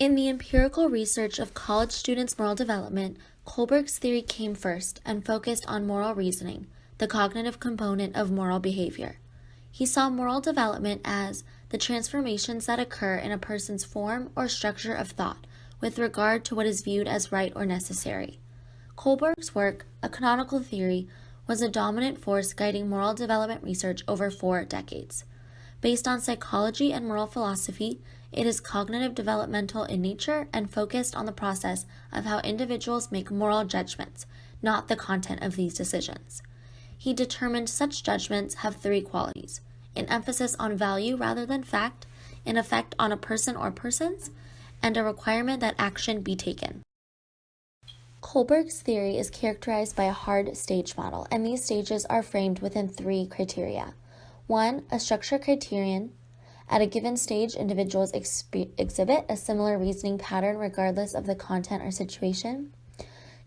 In the empirical research of college students' moral development, Kohlberg's theory came first and focused on moral reasoning, the cognitive component of moral behavior. He saw moral development as the transformations that occur in a person's form or structure of thought with regard to what is viewed as right or necessary. Kohlberg's work, A Canonical Theory, was a dominant force guiding moral development research over 4 decades. Based on psychology and moral philosophy, it is cognitive developmental in nature and focused on the process of how individuals make moral judgments, not the content of these decisions. He determined such judgments have 3 qualities: an emphasis on value rather than fact, an effect on a person or persons, and a requirement that action be taken. Kohlberg's theory is characterized by a hard stage model, and these stages are framed within 3 criteria. 1. A structure criterion. At a given stage, individuals exhibit a similar reasoning pattern regardless of the content or situation.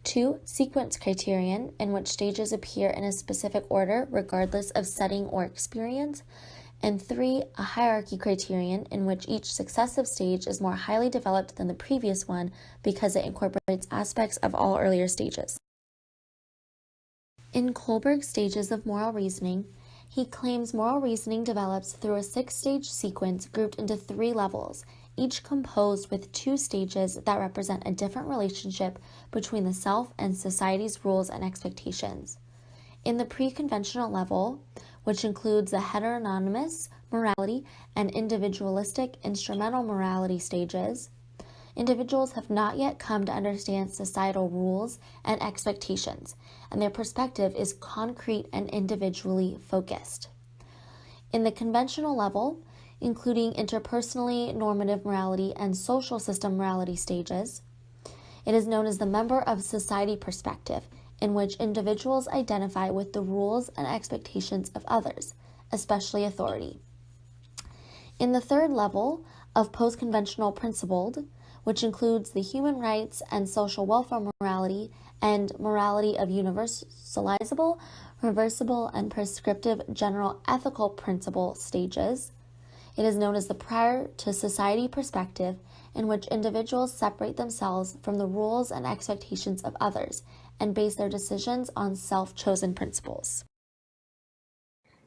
2. Sequence criterion, in which stages appear in a specific order regardless of setting or experience. And 3. A hierarchy criterion, in which each successive stage is more highly developed than the previous one because it incorporates aspects of all earlier stages. In Kohlberg's stages of moral reasoning, he claims moral reasoning develops through a 6-stage sequence grouped into 3 levels, each composed with 2 stages that represent a different relationship between the self and society's rules and expectations. In the pre-conventional level, which includes the heteronomous morality and individualistic instrumental morality stages, individuals have not yet come to understand societal rules and expectations, and their perspective is concrete and individually focused. In the conventional level, including interpersonally normative morality and social system morality stages, it is known as the member of society perspective, in which individuals identify with the rules and expectations of others, especially authority. In the third level of post-conventional principled, which includes the human rights and social welfare morality and morality of universalizable, reversible, and prescriptive general ethical principle stages, it is known as the prior to society perspective, in which individuals separate themselves from the rules and expectations of others and base their decisions on self-chosen principles.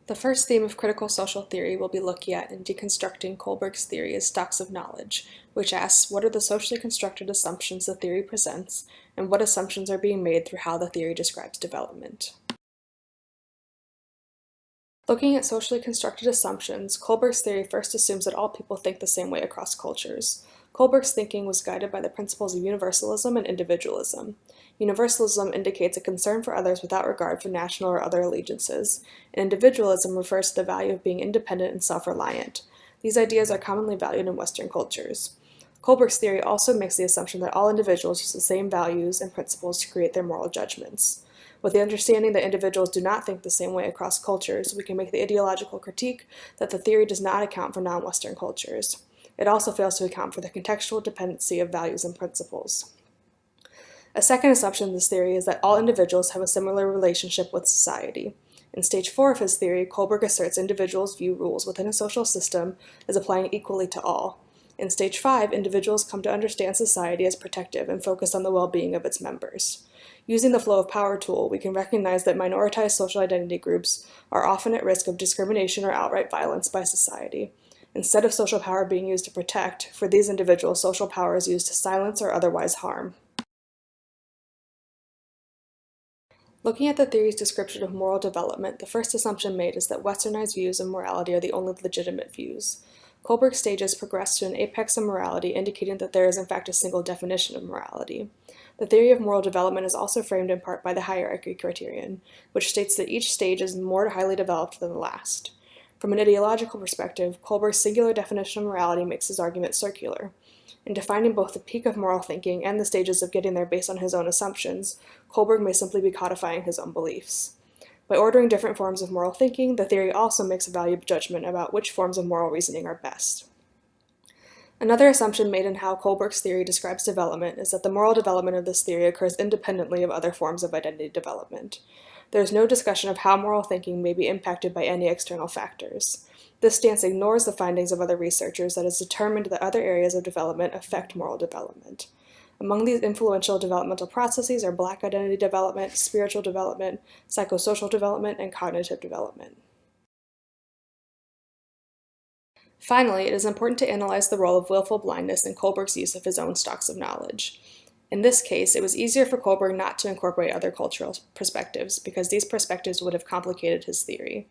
The first theme of critical social theory we'll be looking at in deconstructing Kohlberg's theory is stocks of knowledge, which asks what are the socially constructed assumptions the theory presents, and what assumptions are being made through how the theory describes development. Looking at socially constructed assumptions, Kohlberg's theory first assumes that all people think the same way across cultures. Kohlberg's thinking was guided by the principles of universalism and individualism. Universalism indicates a concern for others without regard for national or other allegiances, and individualism refers to the value of being independent and self-reliant. These ideas are commonly valued in Western cultures. Kohlberg's theory also makes the assumption that all individuals use the same values and principles to create their moral judgments. With the understanding that individuals do not think the same way across cultures, we can make the ideological critique that the theory does not account for non-Western cultures. It also fails to account for the contextual dependency of values and principles. A second assumption in this theory is that all individuals have a similar relationship with society. In stage 4 of his theory, Kohlberg asserts individuals view rules within a social system as applying equally to all. In stage 5, individuals come to understand society as protective and focus on the well-being of its members. Using the flow of power tool, we can recognize that minoritized social identity groups are often at risk of discrimination or outright violence by society. Instead of social power being used to protect, for these individuals, social power is used to silence or otherwise harm. Looking at the theory's description of moral development, the first assumption made is that Westernized views of morality are the only legitimate views. Kohlberg's stages progress to an apex of morality, indicating that there is in fact a single definition of morality. The theory of moral development is also framed in part by the hierarchy criterion, which states that each stage is more highly developed than the last. From an ideological perspective, Kohlberg's singular definition of morality makes his argument circular. In defining both the peak of moral thinking and the stages of getting there based on his own assumptions, Kohlberg may simply be codifying his own beliefs. By ordering different forms of moral thinking, the theory also makes a valuable judgment about which forms of moral reasoning are best. Another assumption made in how Kohlberg's theory describes development is that the moral development of this theory occurs independently of other forms of identity development. There is no discussion of how moral thinking may be impacted by any external factors. This stance ignores the findings of other researchers that has determined that other areas of development affect moral development. Among these influential developmental processes are Black identity development, spiritual development, psychosocial development, and cognitive development. Finally, it is important to analyze the role of willful blindness in Kohlberg's use of his own stocks of knowledge. In this case, it was easier for Kohlberg not to incorporate other cultural perspectives because these perspectives would have complicated his theory.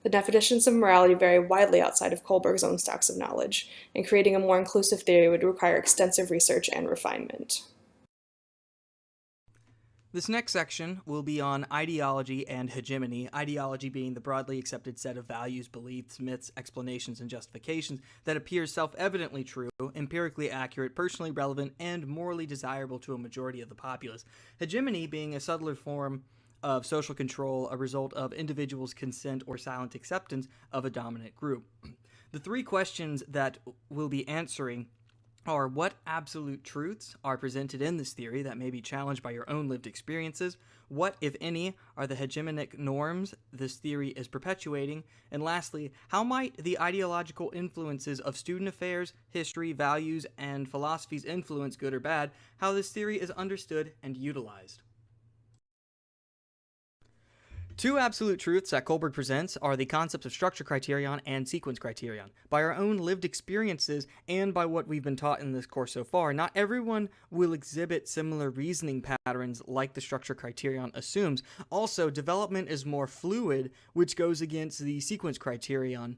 The definitions of morality vary widely outside of Kohlberg's own stocks of knowledge, and creating a more inclusive theory would require extensive research and refinement. This next section will be on ideology and hegemony, ideology being the broadly accepted set of values, beliefs, myths, explanations, and justifications that appears self-evidently true, empirically accurate, personally relevant, and morally desirable to a majority of the populace. Hegemony being a subtler form of social control, a result of individuals' consent or silent acceptance of a dominant group. The three questions that we'll be answering are: what absolute truths are presented in this theory that may be challenged by your own lived experiences? What, if any, are the hegemonic norms this theory is perpetuating? And lastly, how might the ideological influences of student affairs, history, values, and philosophies influence, good or bad, how this theory is understood and utilized? Two absolute truths that Kohlberg presents are the concepts of structure criterion and sequence criterion. By our own lived experiences and by what we've been taught in this course so far, not everyone will exhibit similar reasoning patterns like the structure criterion assumes. Also, development is more fluid, which goes against the sequence criterion.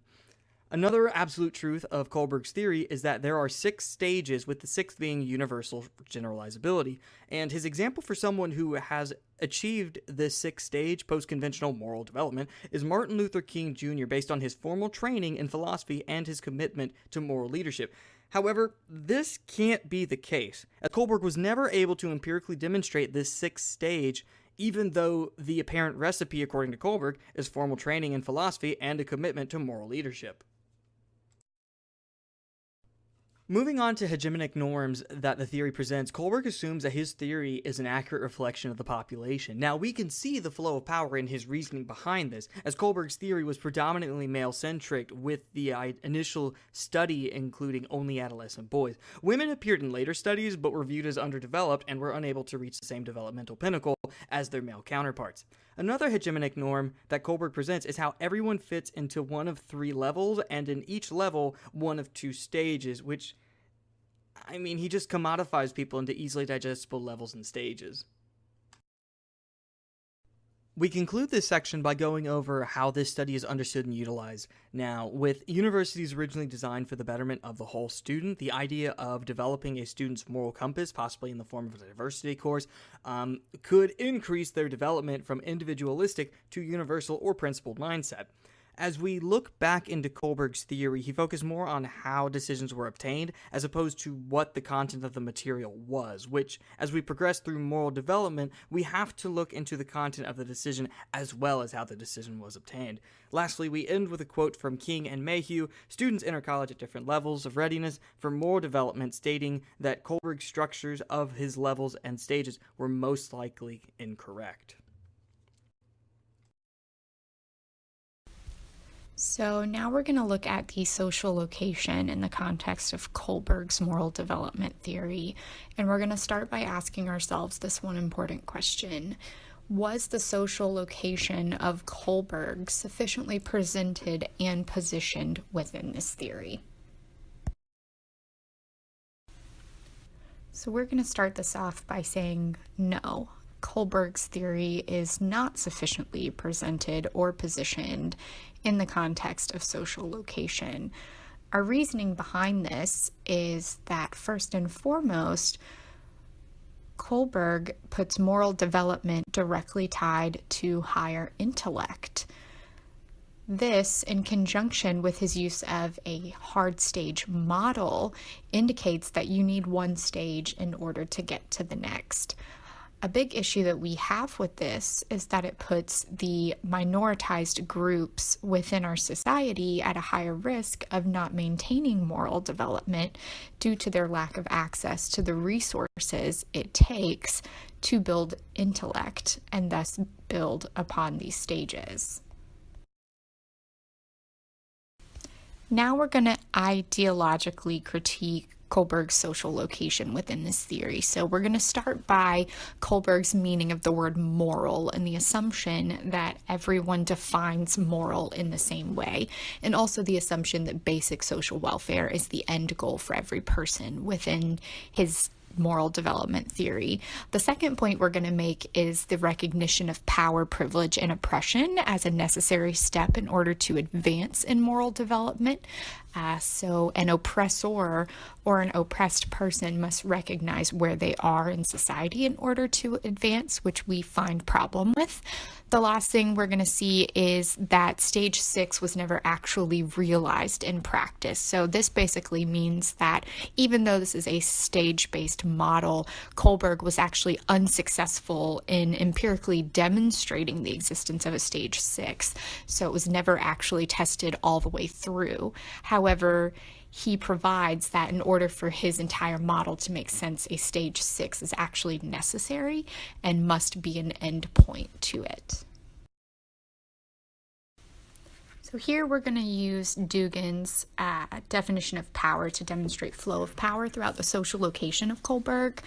Another absolute truth of Kohlberg's theory is that there are 6 stages, with the 6th being universal generalizability. And his example for someone who has achieved this 6th stage, post-conventional moral development, is Martin Luther King Jr., based on his formal training in philosophy and his commitment to moral leadership. However, this can't be the case, as Kohlberg was never able to empirically demonstrate this 6th stage, even though the apparent recipe, according to Kohlberg, is formal training in philosophy and a commitment to moral leadership. Moving on to hegemonic norms that the theory presents, Kohlberg assumes that his theory is an accurate reflection of the population. Now, we can see the flow of power in his reasoning behind this, as Kohlberg's theory was predominantly male-centric, with the initial study including only adolescent boys. Women appeared in later studies, but were viewed as underdeveloped and were unable to reach the same developmental pinnacle as their male counterparts. Another hegemonic norm that Kohlberg presents is how everyone fits into one of 3 levels, and in each level, one of 2 stages, which, he just commodifies people into easily digestible levels and stages. We conclude this section by going over how this study is understood and utilized. Now, with universities originally designed for the betterment of the whole student, the idea of developing a student's moral compass, possibly in the form of a diversity course, could increase their development from individualistic to universal or principled mindset. As we look back into Kohlberg's theory, he focused more on how decisions were obtained as opposed to what the content of the material was, which, as we progress through moral development, we have to look into the content of the decision as well as how the decision was obtained. Lastly, we end with a quote from King and Mayhew: "Students enter college at different levels of readiness for moral development," stating that Kohlberg's structures of his levels and stages were most likely incorrect. So now we're going to look at the social location in the context of Kohlberg's moral development theory. And we're going to start by asking ourselves this one important question: was the social location of Kohlberg sufficiently presented and positioned within this theory? So we're going to start this off by saying no. Kohlberg's theory is not sufficiently presented or positioned in the context of social location. Our reasoning behind this is that, first and foremost, Kohlberg puts moral development directly tied to higher intellect. This, in conjunction with his use of a hard stage model, indicates that you need one stage in order to get to the next. A big issue that we have with this is that it puts the minoritized groups within our society at a higher risk of not maintaining moral development due to their lack of access to the resources it takes to build intellect and thus build upon these stages. Now we're going to ideologically critique Kohlberg's social location within this theory. So we're going to start by Kohlberg's meaning of the word moral and the assumption that everyone defines moral in the same way, and also the assumption that basic social welfare is the end goal for every person within his moral development theory. The second point we're going to make is the recognition of power, privilege, and oppression as a necessary step in order to advance in moral development. So an oppressor or an oppressed person must recognize where they are in society in order to advance, which we find problem with. The last thing we're going to see is that stage 6 was never actually realized in practice. So this basically means that even though this is a stage-based model, Kohlberg was actually unsuccessful in empirically demonstrating the existence of a stage 6. So it was never actually tested all the way through. However, he provides that in order for his entire model to make sense, a stage 6 is actually necessary and must be an end point to it. So here we're going to use Dugin's definition of power to demonstrate flow of power throughout the social location of Kohlberg.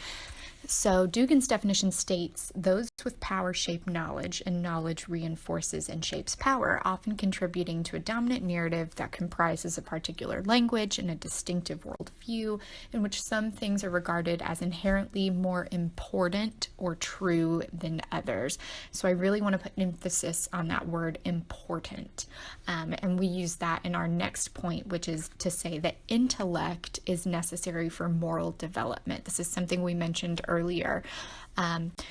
So Dugin's definition states, those with power shape knowledge, and knowledge reinforces and shapes power, often contributing to a dominant narrative that comprises a particular language and a distinctive worldview, in which some things are regarded as inherently more important or true than others. So I really want to put emphasis on that word important. And we use that in our next point, which is to say that intellect is necessary for moral development. This is something we mentioned earlier.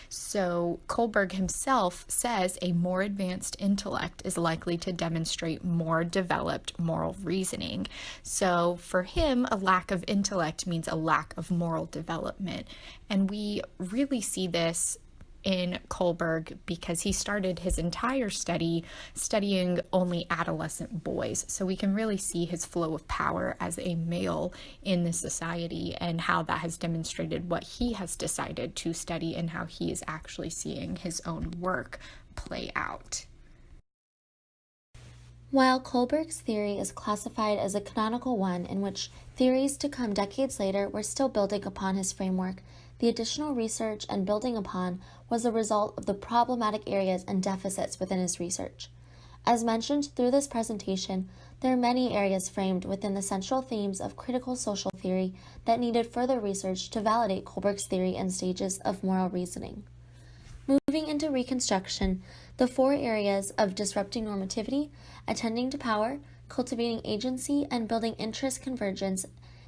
So Kohlberg himself says a more advanced intellect is likely to demonstrate more developed moral reasoning. So for him, a lack of intellect means a lack of moral development. And we really see this in Kohlberg because he started his entire study studying only adolescent boys. So we can really see his flow of power as a male in the society and how that has demonstrated what he has decided to study and how he is actually seeing his own work play out. While Kohlberg's theory is classified as a canonical one in which theories to come decades later were still building upon his framework, the additional research and building upon was a result of the problematic areas and deficits within his research. As mentioned through this presentation, there are many areas framed within the central themes of critical social theory that needed further research to validate Kohlberg's theory and stages of moral reasoning. Moving into Reconstruction, the 4 areas of disrupting normativity, attending to power, cultivating agency, and building interest convergence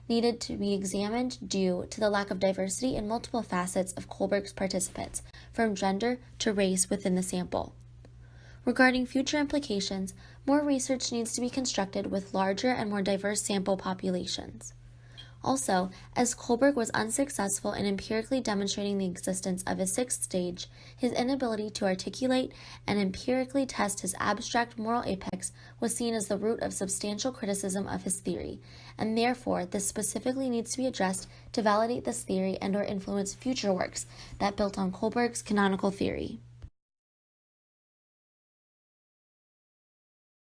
needed to be examined due to the lack of diversity in multiple facets of Kohlberg's participants, from gender to race within the sample. Regarding future implications, more research needs to be constructed with larger and more diverse sample populations. Also, as Kohlberg was unsuccessful in empirically demonstrating the existence of a 6th stage, his inability to articulate and empirically test his abstract moral apex was seen as the root of substantial criticism of his theory, and therefore this specifically needs to be addressed to validate this theory and/or influence future works that built on Kohlberg's canonical theory.